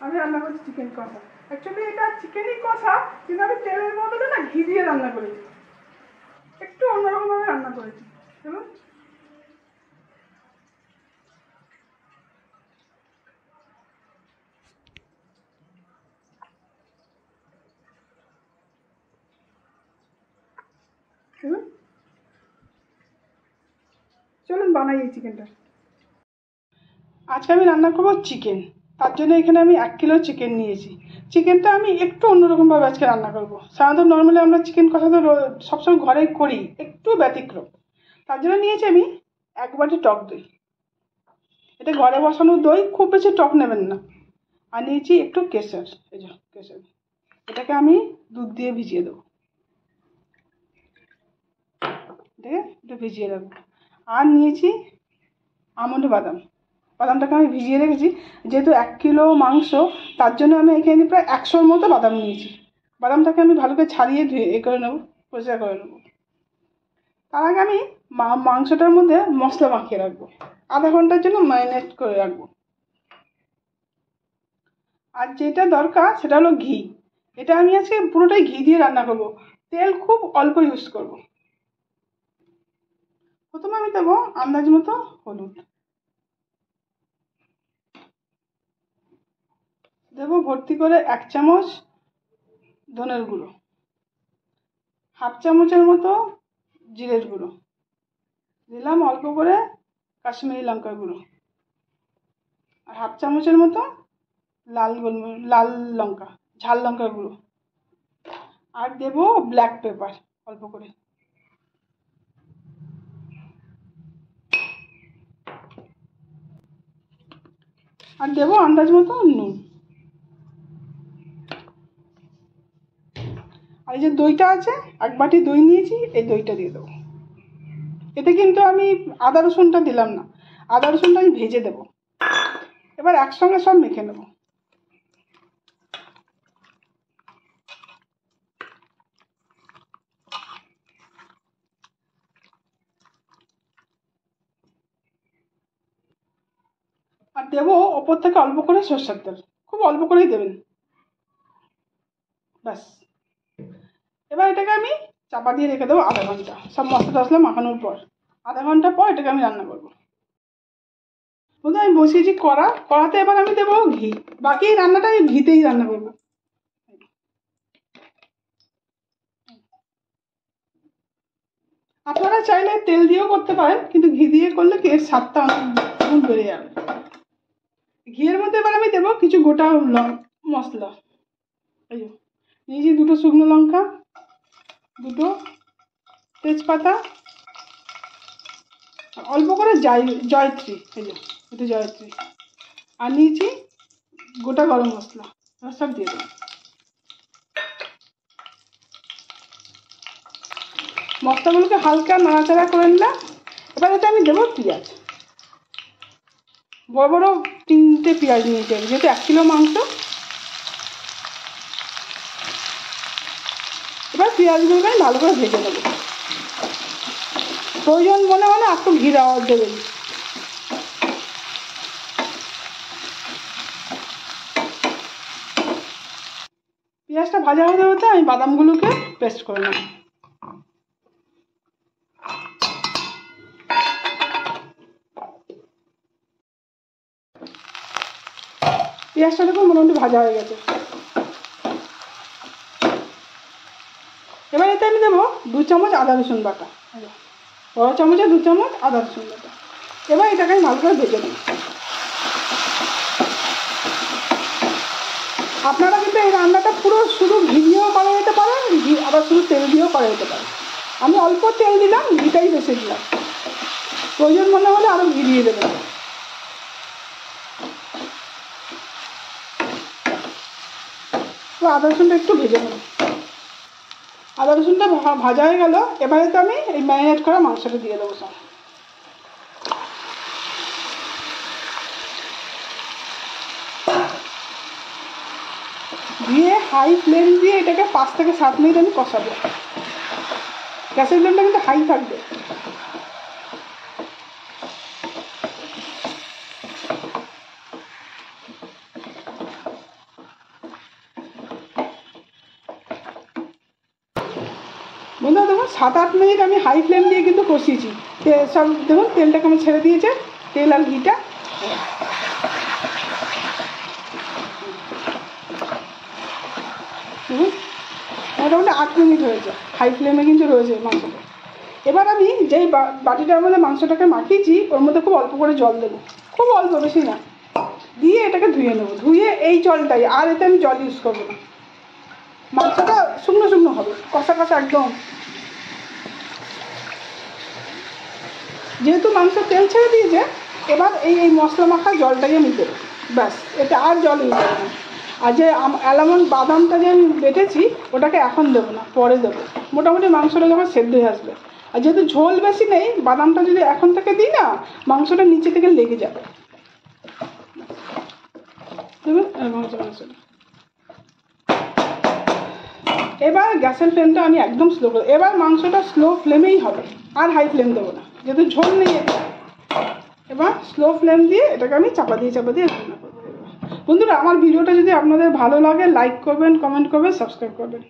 আমি রান্না করছি চিকেন কষা। অ্যাকচুয়ালি এটা চিকেনই কষা, কিন্তু আমি তেলের বদলে না ঘি দিয়ে রান্না করেছি, একটু অন্যরকমভাবে রান্না করেছি। দেখুন দেখুন, চলুন বানাই এই চিকেনটা। আজকে আমি রান্না করবো চিকেন। তার জন্য এখানে আমি 1 কিলো চিকেন নিয়েছি। চিকেনটা আমি একটু অন্যরকমভাবে আজকে রান্না করবো। সাধারণত নর্মালি আমরা চিকেন কষা তো সবসময় ঘরেই করি, একটু ব্যতিক্রম। তার জন্য নিয়েছি আমি 1 বাটি টক দই। এটা ঘরে বসানো দই, খুব বেশি টক নেবেন না। আর নিয়েছি একটু কেশর, এই যে কেশর, এটাকে আমি দুধ দিয়ে ভিজিয়ে দেবো। ঠিক আছে, একটু ভিজিয়ে রাখবো। আর নিয়েছি আমন্ড বাদাম, বাদামটাকে আমি ভিজিয়ে রেখেছি। যেহেতু 1 কিলো মাংস, তার জন্য আমি এখানে প্রায় 100-র মতো বাদাম নিয়েছি। বাদামটাকে আমি ভালো করে ছাড়িয়ে ধুয়ে করে নেবো, পরিষ্কার করে নেবো। তার আগে আমি মাংসটার মধ্যে মশলা মাখিয়ে রাখবো, আধা ঘন্টার জন্য ম্যারিনেট করে রাখবো। আর যেটা দরকার সেটা হলো ঘি। এটা আমি আজকে পুরোটাই ঘি দিয়ে রান্না করবো, তেল খুব অল্প ইউজ করব। প্রথমে আমি দেবো আন্দাজ মতো হলুদ, দেবো ভর্তি করে 1 চামচ ধনের গুঁড়ো, 1/2 চামচের মতো জিরের গুঁড়ো, দিলাম অল্প করে কাশ্মীরি লঙ্কার গুঁড়ো, আর 1/2 চামচের মতো লাল লঙ্কা, ঝাল লঙ্কার গুঁড়ো, আর দেবো ব্ল্যাক পেপার অল্প করে। আর দেবো আন্দাজ মতো নুন। আর এই যে দইটা আছে, 1 বাটি দই নিয়েছি, এই দইটা দিয়ে দেবো। এতে কিন্তু আমি আদা রসুনটা দিলাম না, আদা রসুনটা আমি ভেজে দেবো। এবার একসঙ্গে সব মেখে নেব। আর দেবো ওপর থেকে অল্প করে সরষের তেল, খুব অল্প করেই দেবেন, ব্যাস। এবার এটাকে আমি চাপা দিয়ে রেখে দেবো আধা ঘন্টা, সব মশলা টশলা মাখানোর পর। আধা ঘন্টা পর এটাকে আমি রান্না করবো। বন্ধু আমি বসিয়েছি কড়াতে, এবার আমি দেবো ঘি। বাকি রান্নাটা আমি ঘিতেই রান্না করবো। আপনারা চাইলে তেল দিয়েও করতে পারেন, কিন্তু ঘি দিয়ে করলে কি এর স্বাদটা অনেক গুণ বেড়ে যাবে। ঘিয়ের মধ্যে এবার আমি দেবো কিছু গোটা মশলা। এই যে নিয়েছি 2টো শুকনো লঙ্কা, 2টো তেজপাতা, অল্প করে জয়ত্রী, এই যে এটা জয়ত্রী, আর নিয়েছি গোটা গরম মশলা, সব দিয়ে দেবো। মশলাগুলোকে হালকা নাড়াচাড়া করে নিলাম। এবার এতে আমি দেবো পেঁয়াজ, বড় বড় 3টে পেঁয়াজ নিয়েছি আমি, যেহেতু 1 কিলো মাংস। এবার পেঁয়াজগুলোকে আমি ভালো করে ভেজে নেবো। প্রয়োজন মনে হলে একটু ঘি দেবেন। পেঁয়াজটা ভাজা হতে হতে আমি বাদামগুলোকে পেস্ট করে নেব। পেঁয়াজটা দেখুন মোটামুটি ভাজা হয়ে গেছে। এবার এতে আমি দেবো 2 চামচ আদা রসুন বাটা, বড় চামচে 2 চামচ আদা রসুন বাটা। এবার এটাকে আমি ভালো করে ভেজে নেব। আপনারা কিন্তু এই রান্নাটা পুরো শুধু ঘি দিয়েও করা যেতে পারে, আবার শুধু তেল দিয়েও করা যেতে পারে। আমি অল্প তেল দিলাম, ঘিটাই বেশি দিলাম। প্রয়োজন মনে হলে আরও ঘি দিয়ে দেবেন। তো আদা রসুনটা একটু ভেজে নেব। আদা রসুনটা ভাজা হয়ে গেল। এবারে তো আমি এই ম্যারিনেট করা মাংসটা দিয়ে দেবো সব। দিয়ে হাই ফ্লেম দিয়ে এটাকে 5 থেকে 7 মিনিট আমি কষাবো। গ্যাসের ফ্লেমটা কিন্তু হাই থাকবে। 7-8 মিনিট আমি হাই ফ্লেম দিয়ে কিন্তু কষিয়েছি। সব দেখুন তেলটা কেমন ছেড়ে দিয়েছে, তেল আর ঘিটা। দেখুন মোটামুটি 8 মিনিট হয়েছে, হাই ফ্লেমে কিন্তু রয়েছে মাংসটা। এবার আমি যেই বাটিটার মধ্যে মাংসটাকে মাখিয়েছি ওর মধ্যে খুব অল্প করে জল দেবো, খুব অল্প, বেশি না, দিয়ে এটাকে ধুয়ে নেবো। ধুয়ে এই জলটাই, আর এতে আমি জল ইউজ করবো না। মাংসটা শুকনো শুকনো হবে, কষা কষা একদম। যেহেতু মাংস তেল ছেড়ে দিয়েছে, এবার এই মশলা মাখা জলটাই আমি দেবো, ব্যাস, এতে আর জল ইউজ করবো না। আর যে অ্যালমন্ড বাদামটা যে আমি বেটেছি ওটাকে এখন দেবো না, পরে দেবো, মোটামুটি মাংসটা যখন সেদ্ধ হয়ে আসবে। আর যেহেতু ঝোল বেশি নেই, বাদামটা যদি এখন থেকে দিই না, মাংসটা নিচে থেকে লেগে যাবে। দেখুন মাংসটা। এবার গ্যাসের ফ্লেমটা আমি একদম স্লো করবো। এবার মাংসটা স্লো ফ্লেমেই হবে, আর হাই ফ্লেম দেবো না, যেহেতু ঝোল নেই এটা। এবার স্লো ফ্লেম দিয়ে এটাকে আমি চাপা দিয়ে রান্না করবো। বন্ধুরা, আমার ভিডিওটা যদি আপনাদের ভালো লাগে লাইক করবেন, কমেন্ট করবেন, সাবস্ক্রাইব করবেন।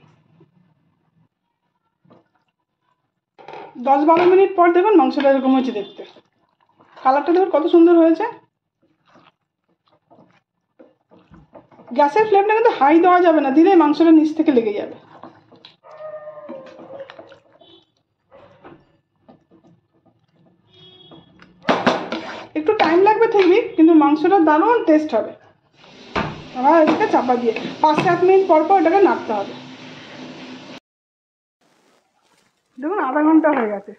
10-12 মিনিট পর দেখুন মাংসটা এরকম হয়েছে দেখতে, কালারটা দেখুন কত সুন্দর হয়েছে। গ্যাসের ফ্লেমটা কিন্তু হাই দেওয়া যাবে না, দিলে মাংসটা নিচ থেকে লেগে যাবে। একটু টাইম লাগবে ঠিকই, কিন্তু মাংসটা দারুণ টেস্ট হবে। আবার এটাকে চাপা দিয়ে 5-7 মিনিট পর পর এটাকে নাড়তে হবে। দেখুন আধা ঘন্টা হয়ে গেছে,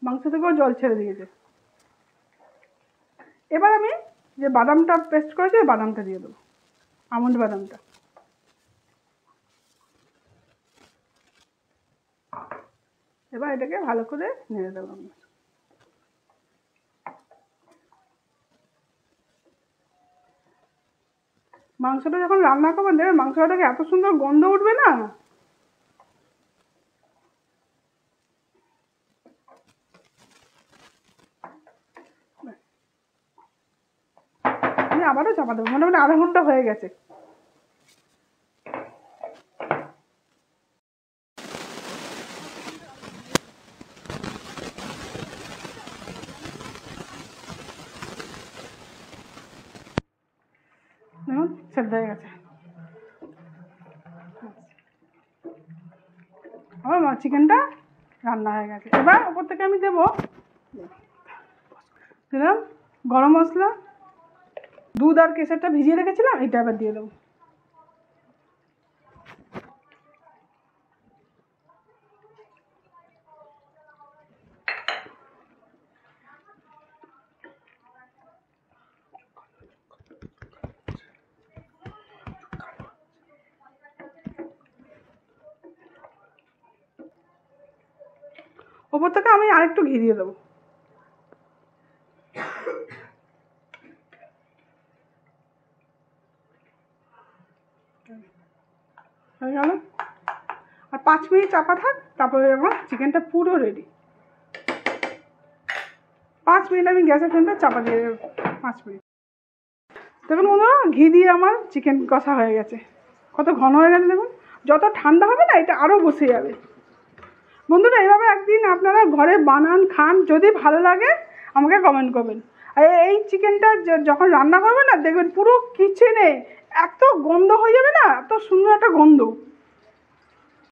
মাংস থেকেও জল ছেড়ে দিয়েছে। এবার আমি যে বাদামটা পেস্ট করেছি বাদামটা দিয়ে দেবো, আমন্ড বাদামটা। এবার এটাকে ভালো করে নেড়ে দেবো। মাংসটা যখন রান্না করবেন দেখবেন মাংসটাকে এত সুন্দর গন্ধ উঠবে না। আমি আবারও চাপা দেবো, মোটামুটি আধা ঘন্টা হয়ে গেছে। দেখুন সেদ্ধ হয়ে গেছে। আমার চিকেনটা রান্না হয়ে গেছে। এবার ওপর থেকে আমি দেবো, দিলাম গরম মশলা, দুধ আর কেশরটা ভিজিয়ে রেখেছিলাম, এটা এবার দিয়ে দেবো। ওপর থেকে আমি আরেকটু ঘি দিয়ে দেবো। হয়ে গেল। আর 5 মিনিট চাপা থাক, তারপরে আমার চিকেনটা পুরো রেডি। 5 মিনিট আমি গ্যাসের ফ্লেমটা চাপা দিয়ে দেবো, 5 মিনিট। দেখুন বন্ধুরা, ঘি দিয়ে আমার চিকেন কষা হয়ে গেছে, কত ঘন হয়ে গেছে দেখুন। যত ঠান্ডা হবে না এটা আরও বসে যাবে। বন্ধুরা, এইভাবে একদিন আপনারা ঘরে বানান, খান, যদি ভালো লাগে আমাকে কমেন্ট করবেন। আর এই চিকেনটা যখন রান্না করবেন না, দেখবেন পুরো কিচেনে এত গন্ধ হয়ে যাবে না, এত সুন্দর একটা গন্ধ।